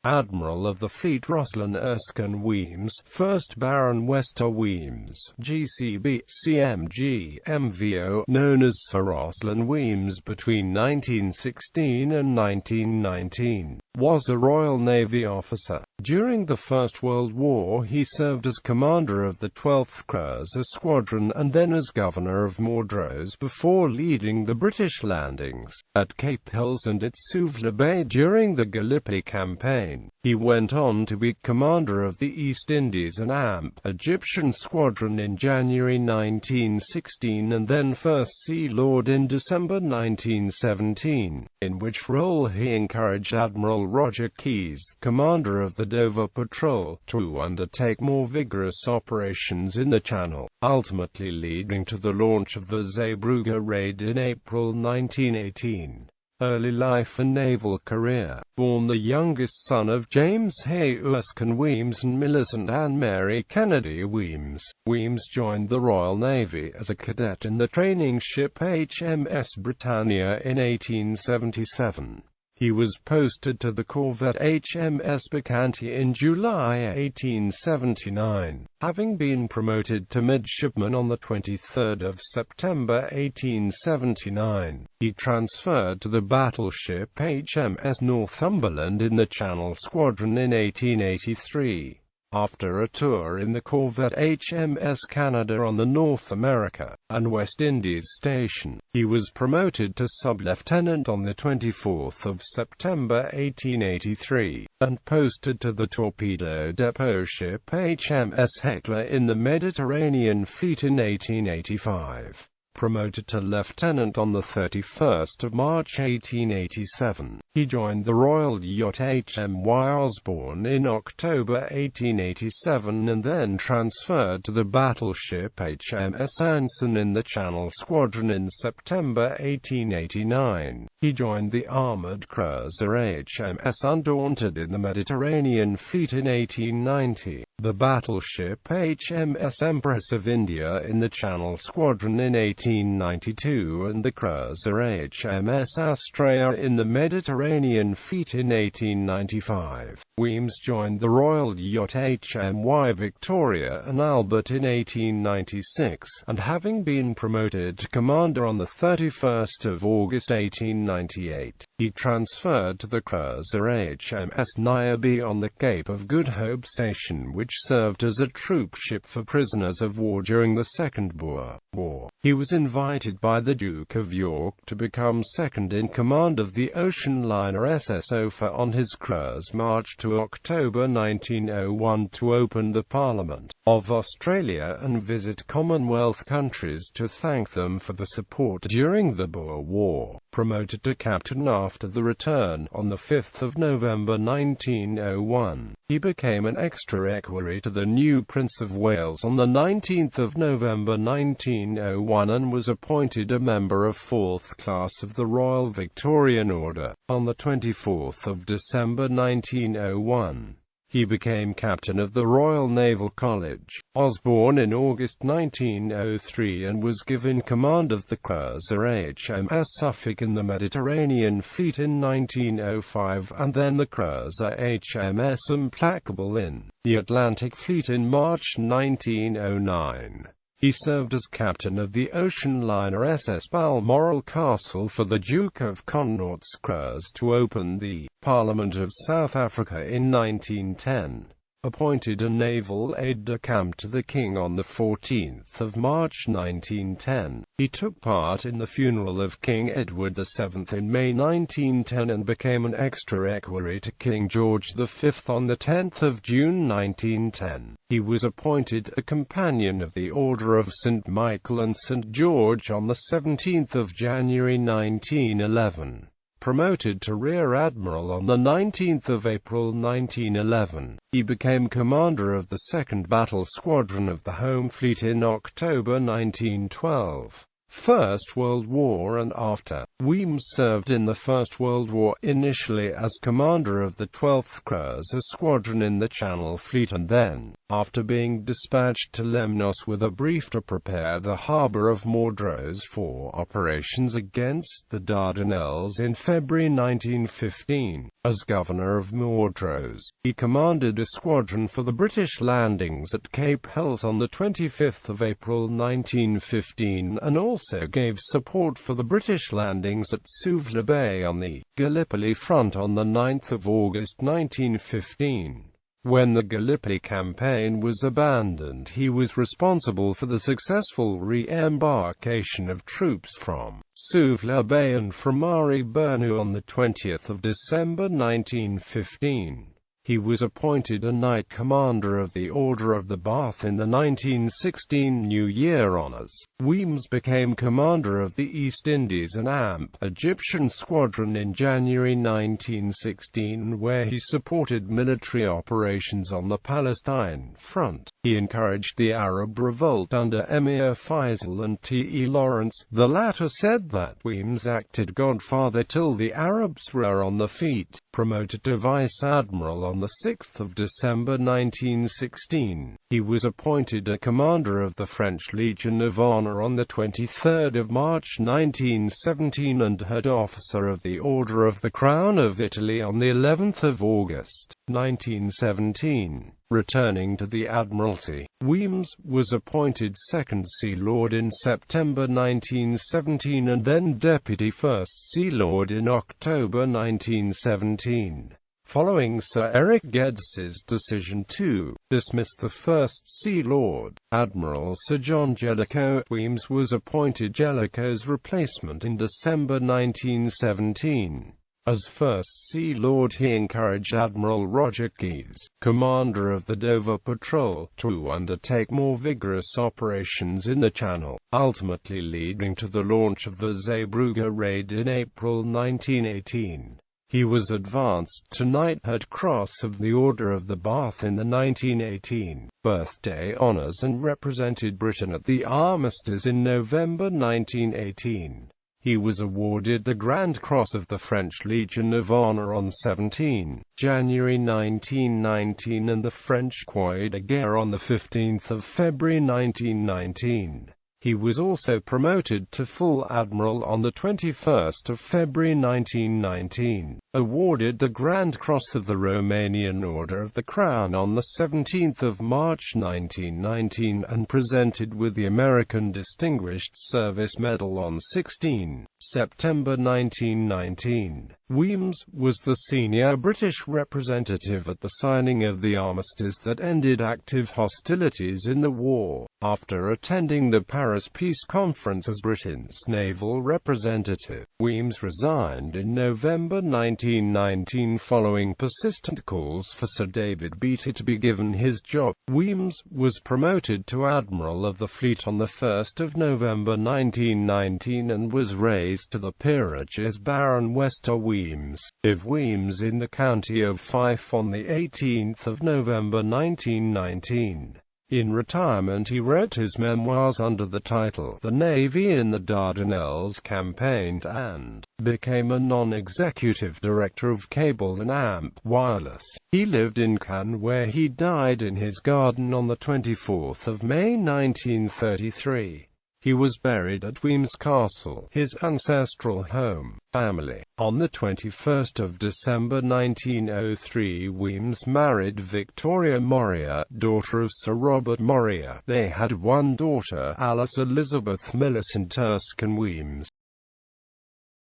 Admiral of the Fleet Rosslyn Erskine Wemyss, 1st Baron Wester Wemyss, GCB, CMG, MVO, known as Sir Rosslyn Wemyss between 1916 and 1919, was a Royal Navy officer. During the First World War he served as commander of the 12th Cruiser Squadron and then as Governor of Moudros before leading the British landings at Cape Hills and at Suvla Bay during the Gallipoli Campaign. He went on to be commander of the East Indies and Egyptian Squadron in January 1916 and then First Sea Lord in December 1917, in which role he encouraged Admiral Roger Keyes, commander of the Dover Patrol, to undertake more vigorous operations in the Channel, ultimately leading to the launch of the Zeebrugge Raid in April 1918. Early life and naval career. Born the youngest son of James Hay Erskine Wemyss and Millicent Ann Mary Kennedy Wemyss, Wemyss joined the Royal Navy as a cadet in the training ship HMS Britannia in 1877. He was posted to the corvette HMS Bacchante in July 1879, having been promoted to midshipman on 23 September 1879. He transferred to the battleship HMS Northumberland in the Channel Squadron in 1883. After a tour in the corvette HMS Canada on the North America and West Indies station, he was promoted to sub-lieutenant on 24 September 1883, and posted to the torpedo depot ship HMS Hecla in the Mediterranean Fleet in 1885. Promoted to lieutenant on 31 March 1887, he joined the Royal Yacht HMY Osborne in October 1887 and then transferred to the battleship HMS Anson in the Channel Squadron in September 1889. He joined the armoured cruiser HMS Undaunted in the Mediterranean Fleet in 1890, the battleship HMS Empress of India in the Channel Squadron in 1892 and the cruiser HMS Astrea in the Mediterranean Fleet in 1895. Wemyss joined the Royal Yacht HMY Victoria and Albert in 1896, and having been promoted to commander on 31 August 1898, he transferred to the cruiser HMS Niobe on the Cape of Good Hope station, which served as a troop ship for prisoners of war during the Second Boer War. He was invited by the Duke of York to become second in command of the ocean liner SS Ophir on his cruise march to October 1901 to open the Parliament of Australia and visit Commonwealth countries to thank them for the support during the Boer War. Promoted to captain after the return on 5 November 1901, he became an extra equerry to the new Prince of Wales on 19 November 1901 and was appointed a member of 4th class of the Royal Victorian Order on 24 December 1901. He became captain of the Royal Naval College, Osborne in August 1903 and was given command of the cruiser HMS Suffolk in the Mediterranean Fleet in 1905 and then the cruiser HMS Implacable in the Atlantic Fleet in March 1909. He served as captain of the ocean liner SS Balmoral Castle for the Duke of Connaught's cruise to open the Parliament of South Africa in 1910. Appointed a naval aide-de-camp to the King on 14 March 1910. He took part in the funeral of King Edward VII in May 1910 and became an extra equerry to King George V on 10 June 1910. He was appointed a Companion of the Order of St. Michael and St. George on 17 January 1911. Promoted to Rear Admiral on 19 April 1911, he became commander of the 2nd Battle Squadron of the Home Fleet in October 1912. First World War and after, Wemyss served in the First World War, initially as commander of the 12th Cruiser Squadron in the Channel Fleet and then, after being dispatched to Lemnos with a brief to prepare the harbour of Moudros for operations against the Dardanelles in February 1915. As Governor of Moudros, he commanded a squadron for the British landings at Cape Helles on 25 April 1915, and also gave support for the British landings at Suvla Bay on the Gallipoli front on 9 August 1915. When the Gallipoli Campaign was abandoned, he was responsible for the successful re-embarkation of troops from Suvla Bay and from Maribyrnau on 20 December 1915. He was appointed a Knight Commander of the Order of the Bath in the 1916 New Year Honours. Wemyss became Commander of the East Indies and AMP Egyptian Squadron in January 1916, where he supported military operations on the Palestine front. He encouraged the Arab revolt under Emir Faisal and T.E. Lawrence. The latter said that Wemyss acted godfather till the Arabs were on the feet. Promoted to Vice Admiral on 6 December 1916, he was appointed a Commander of the French Legion of Honor on 23 March 1917 and Head Officer of the Order of the Crown of Italy on 11 August 1917. Returning to the Admiralty, Wemyss was appointed Second Sea Lord in September 1917 and then Deputy First Sea Lord in October 1917. Following Sir Eric Geddes' decision to dismiss the First Sea Lord, Admiral Sir John Jellicoe, Wemyss was appointed Jellicoe's replacement in December 1917. As First Sea Lord, he encouraged Admiral Roger Keyes, commander of the Dover Patrol, to undertake more vigorous operations in the Channel, ultimately leading to the launch of the Zeebrugge Raid in April 1918. He was advanced to Knighthood Cross of the Order of the Bath in the 1918 birthday honours and represented Britain at the armistice in November 1918. He was awarded the Grand Cross of the French Legion of Honor on 17 January 1919 and the French Croix de Guerre on 15 February 1919. He was also promoted to Full Admiral on 21 February 1919, awarded the Grand Cross of the Romanian Order of the Crown on 17 March 1919 and presented with the American Distinguished Service Medal on 16 September 1919. Wemyss was the senior British representative at the signing of the armistice that ended active hostilities in the war. After attending the Paris Peace Conference as Britain's naval representative, Wemyss resigned in November 1919 following persistent calls for Sir David Beatty to be given his job. Wemyss was promoted to Admiral of the Fleet on 1 November 1919 and was raised to the peerage as Baron Wester Wemyss, of Wemyss in the county of Fife on 18 November 1919. In retirement he wrote his memoirs under the title The Navy in the Dardanelles Campaign and became a non-executive director of Cable and AMP Wireless. He lived in Cannes where he died in his garden on 24 May 1933. He was buried at Wemyss Castle, his ancestral home. Family. On 21 December 1903, Wemyss married Victoria Moria, daughter of Sir Robert Moria. They had one daughter, Alice Elizabeth Millicent Erskine Wemyss.